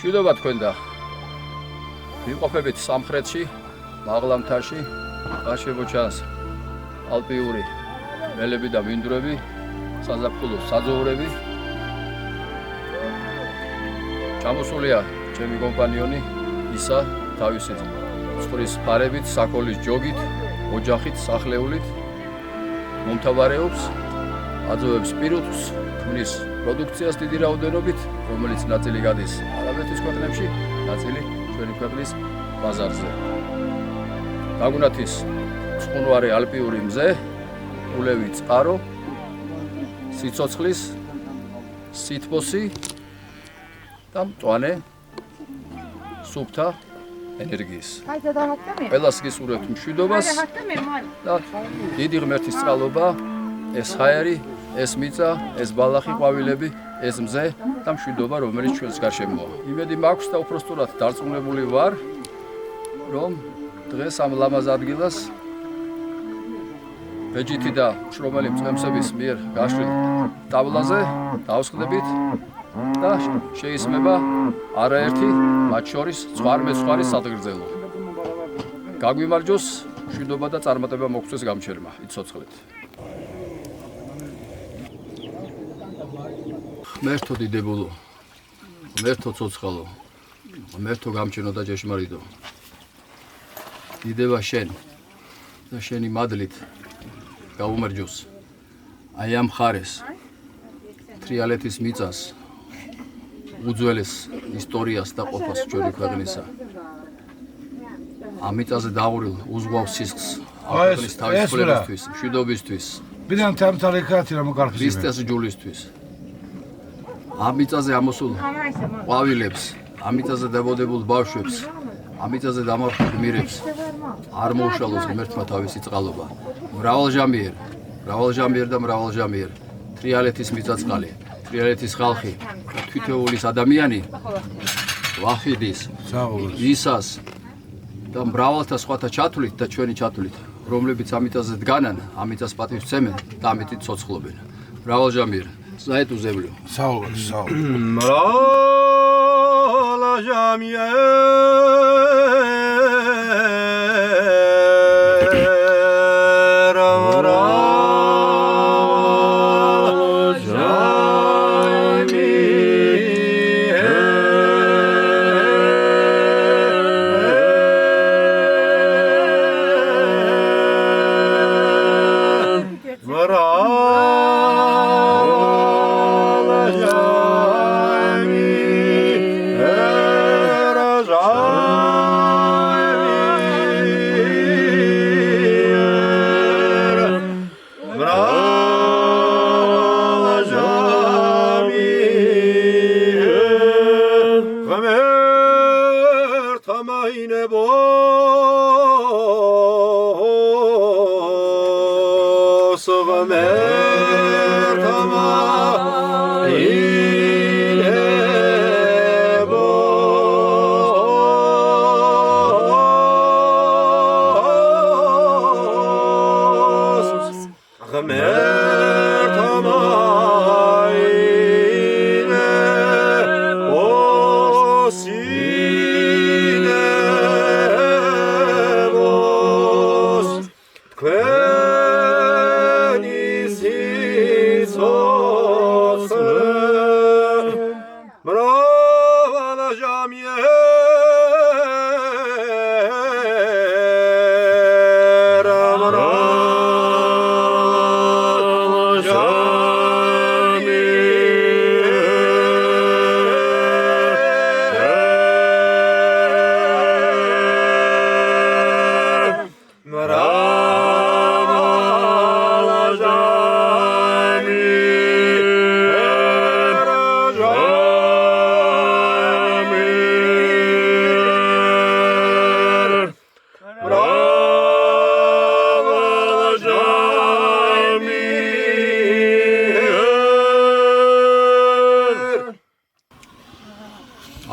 მშვიდობა თქვენ და ვიმყოფებით სამხრეთში, მაღლა მთაში, გაშებო ჩანს ალპიური ველები და მინდვრები, საზაფხულო საძოვრები. ჩამოსულია ჩემი კომპანიონი ისა თავისი წყლის ფარებით, საქოლის ჯოგით, ოჯახით, სახლეულით მომთაბარეობს, აძოვებს სპირტს, ქმნის პროდუქციას დიდი რაოდენობით, რომელიც ნაწილი გადის არაბეთის ქვეყნებში, ნაწილი ჩვენი ქვეყნის ბაზარზე. გაგუნათის წყუნვარი ალპიური მზე, კულევი წყარო, სიცოცხლის, სითბოსი და მწვანე სუფთა ენერგიის. ყველას გისურვებთ მშვიდობას და დიდი ღმერთის წყალობა, ეს ჰაერი, ეს მიწა, ეს ბალახი, ყვავილები, ეს მზე და მშვიდობა, რომელიც ჩვენს გარშემოა. იმედი მაქვს და უпростоრად დარწმუნებული ვარ, რომ დღეს ამ ლამაზ ადგილას ბეჯითი და შრომელი მწყემსების მიერ გაშლილ ტაბლაზე დავსხდებით და შეისმება არაერთი მათ შორის ზღვარმეცხვარი სადგრძელო. გაგვიმარჯოს, მშვიდობა და წარმატება მოგცეს გამჩერმა, იცოცხლეთ. ღმერთო დიდებულო, ღმერთო ცოცხალო, ღმერთო გამჩენო და ჭეშმარიტო. დიდება შენ და შენი მადლით გაუმარჯოს აი ამ ხარეს, თრიალეთის მიწას, უძველეს ისტორიას და ყოფას ჩვენი ქვეყნისა. ამ მიწაზე დაღურილ უზღვავ სისხლს, ქვეყნის თავისუფლებისთვის, მშვიდობისთვის, ქრისტეს ჯულისთვის. ამ მიწაზე ამოსულ ყვავილებს, ამ მიწაზე დაბოდებულ ბავშვებს, ამ მიწაზე დამარხულ გმირებს არ მოუშალოს ღმერთმა თავისი წყალობა. მრავალჟამიერ და მრავალჟამიერ თრიალეთის მიწაწყალი, თრიალეთის ხალხი, თითოეულის ადამიანი ვახიდის, ისას და მრავალთა სხვათა ჩათვლით და ჩვენი ჩათვლით, რომლებიც ამ მიწაზე დგანან, ამ მიწას პატივს სცემენ და ამიტით ცოცხლობენ. მრავალჟამიერ Zayet uzevlю. Sağ ol, sağ ol.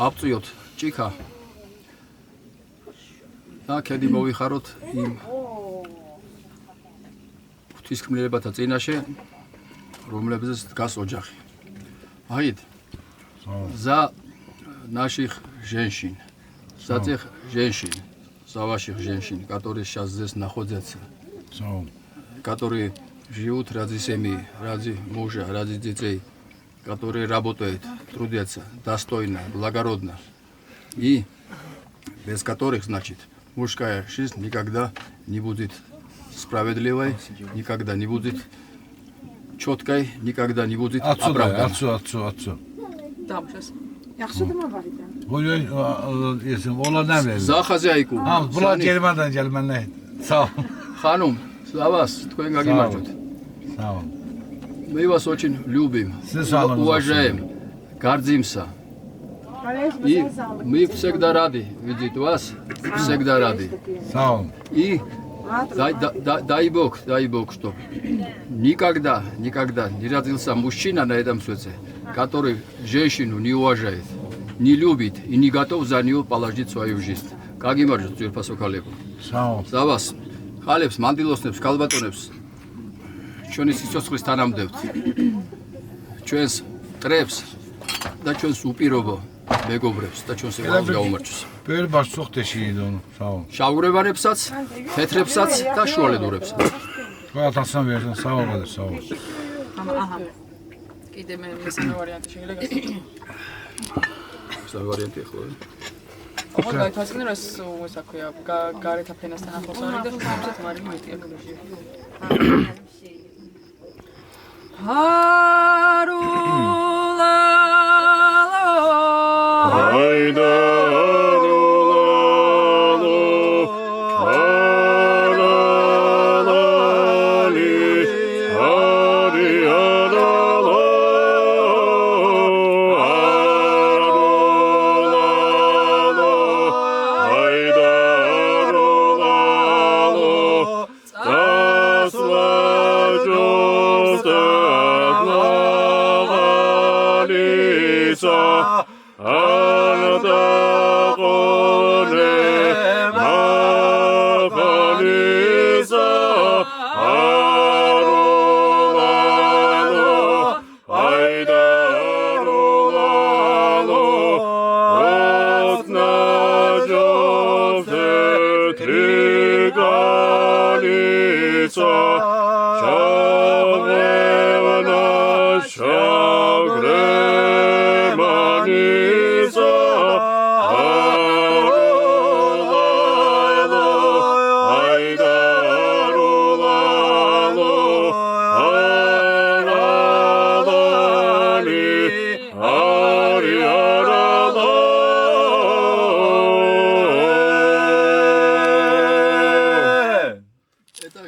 ავწიოთ ჭიქა და ქედი მოვიხაროთ იმ ღვთისმშობლებათა წინაშე, რომლებზეც დგას ოჯახი. აიდ ზა наших женщин, этих женщин, за ваших женщин, которые сейчас здесь находятся, которые живут ради семьи, ради мужа, ради детей, которые работают, трудятся достойно, благородно, и без которых, значит, мужская жизнь никогда не будет справедливой, никогда не будет четкой, никогда не будет оправданной. Отцу. За хозяйку. Была Германия. Ханум, за вас, твоим гагимаджут. Мы вас очень любим, уважаем, гордимся. И мы всегда рады видеть вас, всегда рады. И дай Бог, чтобы никогда не родился мужчина на этом свете, который женщину не уважает, не любит и не готов за нее положить свою жизнь. Как и может, за вас, халепс, мандилоснепс, калбатонепс, ჩვენი სიცოცხლის თანამდებთ, ჩვენს ტრებს და ჩვენს უპირობო მეგობრებს და ჩვენს ევროპას გაუმარჯოს. Böyle baş çok teşekkür sağ olun. შავგრევანებსაც, თეთრებსაც და შუალედურებსაც. Ყველასთან ვერდან sağ olun, sağ olun. აჰა. კიდე მე მესამე ვარიანტი შეიძლება გასწავლო. მესამე ვარიანტი ხო? ოღონდ გაითვალისწინე რომ ეს ქვია, გარეთა ფენასთან ახლოს არის და ხომსაც მარი მეტია გლუში.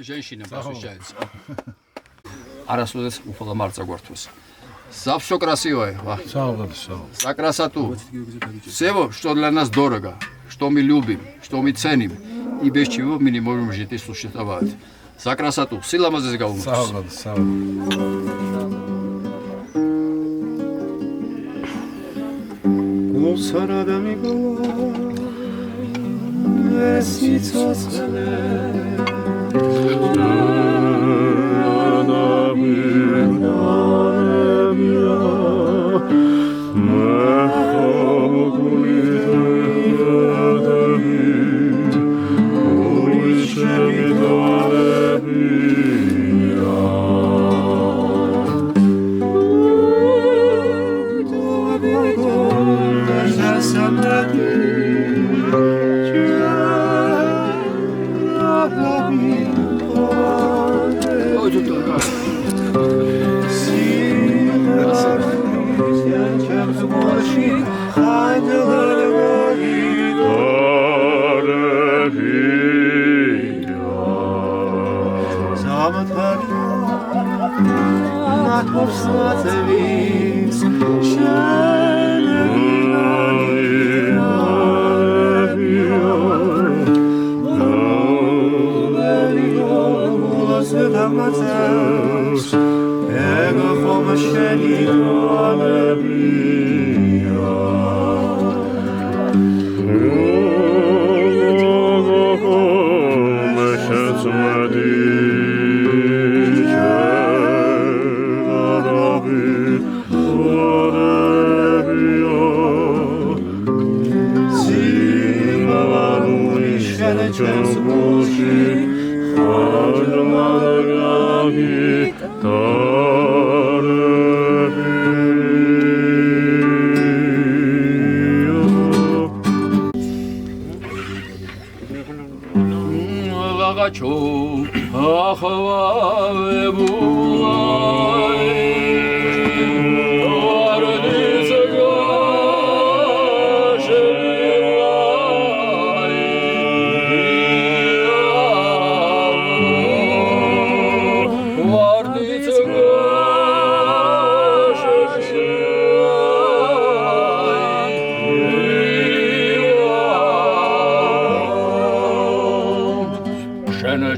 Женщина посвящается. Арасудес уфала марца гортус. За все красивое. За красоту. Все, что для нас дорого, что мы любим, что мы ценим, и без чего мы не можем жить и существовать. За красоту. Сила мазы гаумус.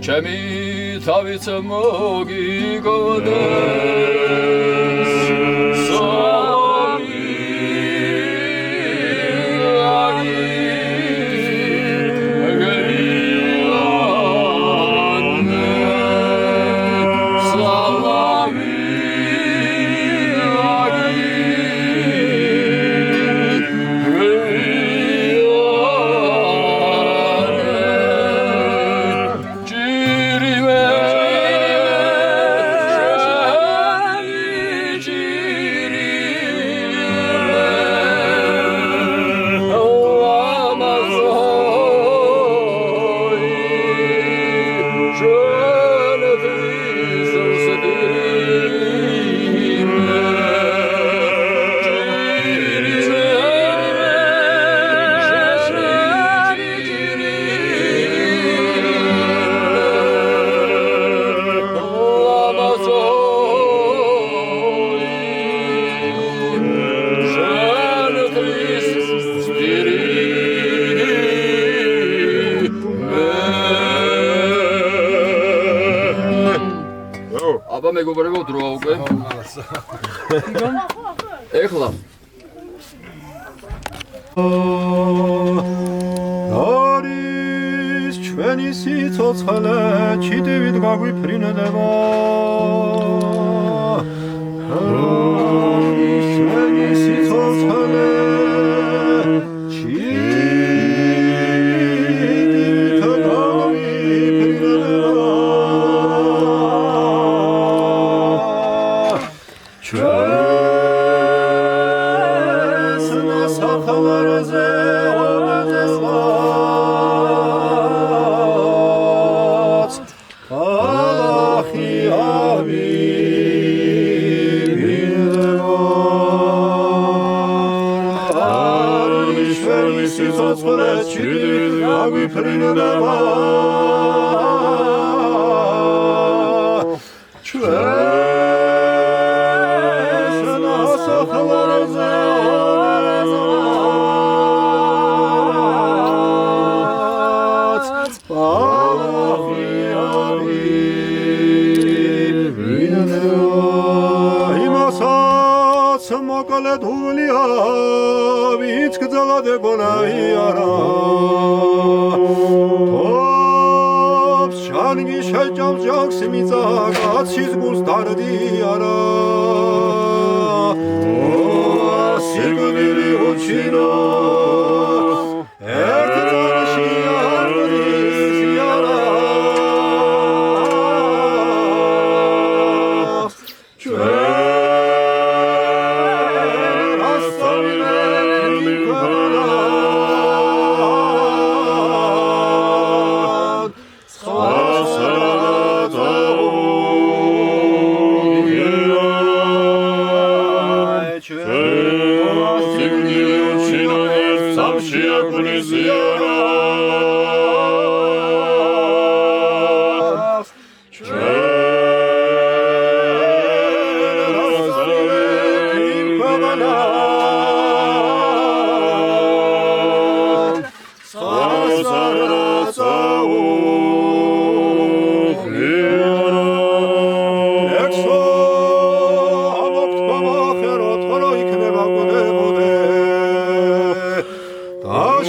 ჩემი თავიც მოგიგოდეს მეგობრებო დროა უკვე ეხლა არის ჩვენი სიცოცხლე ჩიდივით გაგვიფრინდება არის ჩვენი სიცოცხლე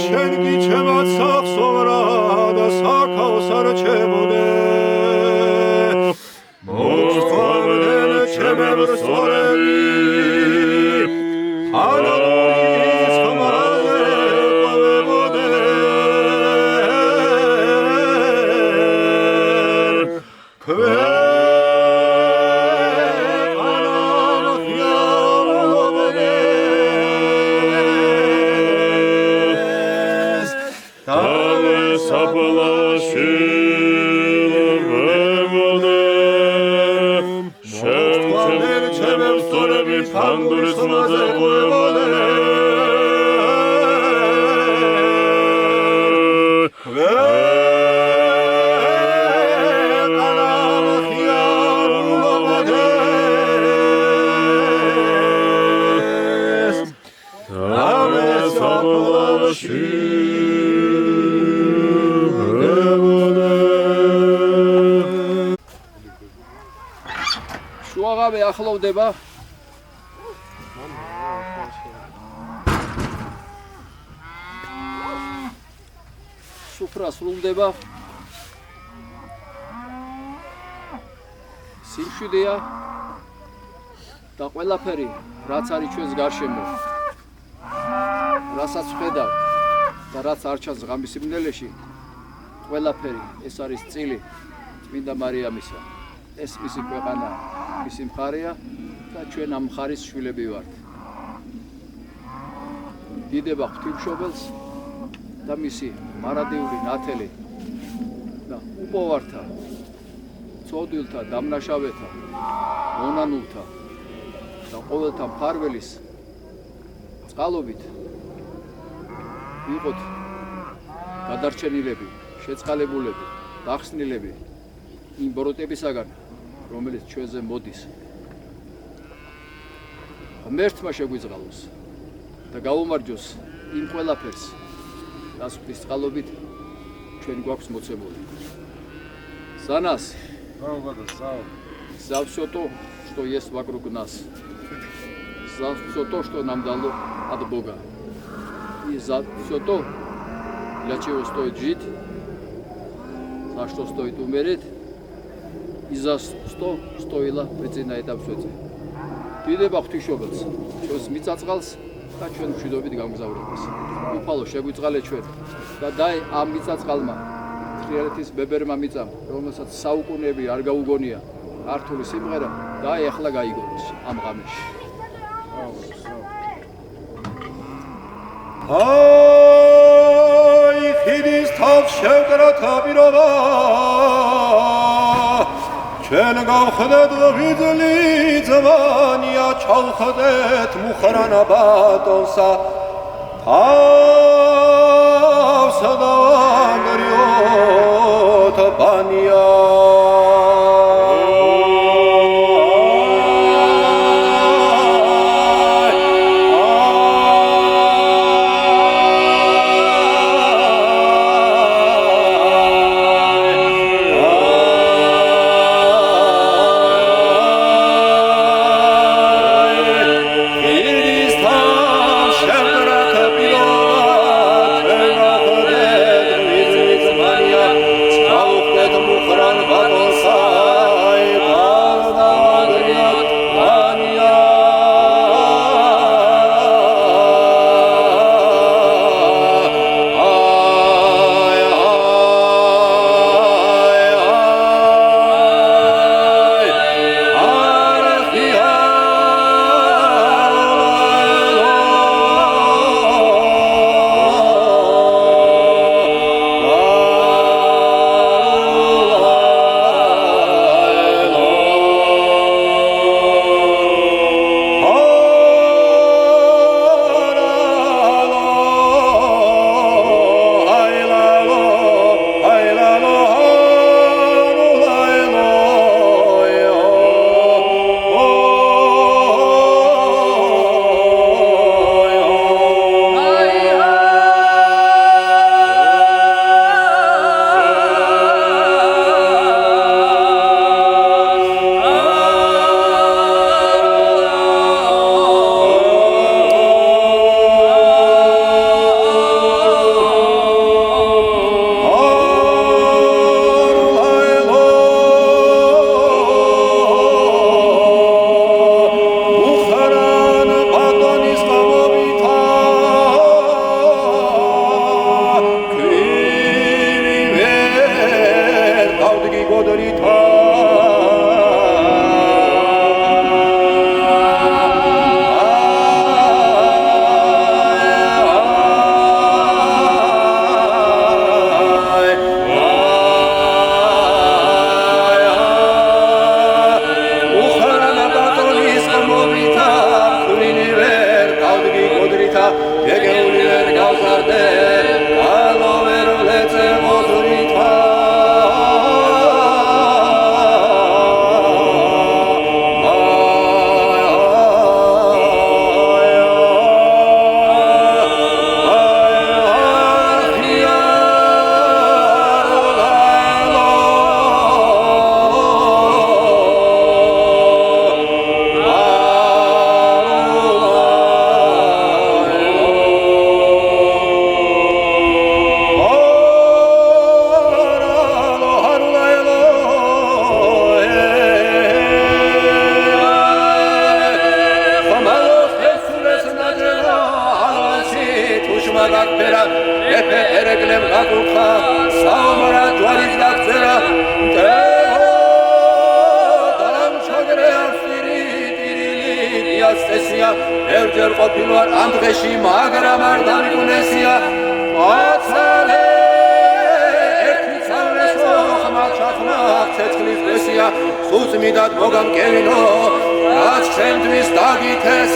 შენ კი ჩემ vis panduris maze goevale შუაღავე ახლოვდება სუფრა სრულდება სიმშვიდეა და ყველაფერი რაც არის ჩვენს გარშემო რასაც ვხედავთ და რაც არ ჩანს ღამის სიმდელეში ყველაფერი ეს არის წილი წმინდა მარიამისა ეს მისი ქვეყანა მისი მხარეა და ჩვენ ამ მხარის შვილები ვართ დიდება ღვთისმშობელს და მისი მარადიული ნათელი და უპოვართა ცოდვილთა დამნაშავეთა მონანულთა და ყოველთა მფარველის წყალობით ვიყოთ გადარჩენილები შეწყალებულები დახსნილები იმ ბოროტებისაგან რომელიც ჩვენზე მოდის ღმერთმა შეგვიწყალოს და გაუმარჯოს იმ ყველაფერს რაც ღვთის წყალობით ჩვენ გვაქვს მოცემული за нас за все то что есть вокруг нас за все то что нам дало от Бога и за все то для чего стоит жить за что стоит умереть и за что стоило прийти на это все. დიდება ღვთისმშობელს, ჩვენს მიწაწყალს და ჩვენ მშვიდობით გამგზავრებას. უფალო შეგვიწყალე ჩვენ და დაი ამ მიწაწყალმა, თრიალეთის ბებერმა მიწამ, რომელსაც საუკუნეები არ გაუგონია, ქართული სიმღერა და ეხლა გაიგონოს ამ ღამეში. აი ხიდის თავს შევკრათა პირობა ჩვენ გავხდეთ ვიძლი ძმანია ჩავხდეთ მუხრანა ბატონსა თავს დავანგრიოთ ბანია Run წესია ბევრჯერ ყოფილ ვარ ამ დღეში მაგრამ არ დამიკუნესია მაცალე ერთი ცალესო ხმა ჩახმა ცეცხლის წესია სუწმიდად მოგამკევინო რაც ჩემთვის დაგითეს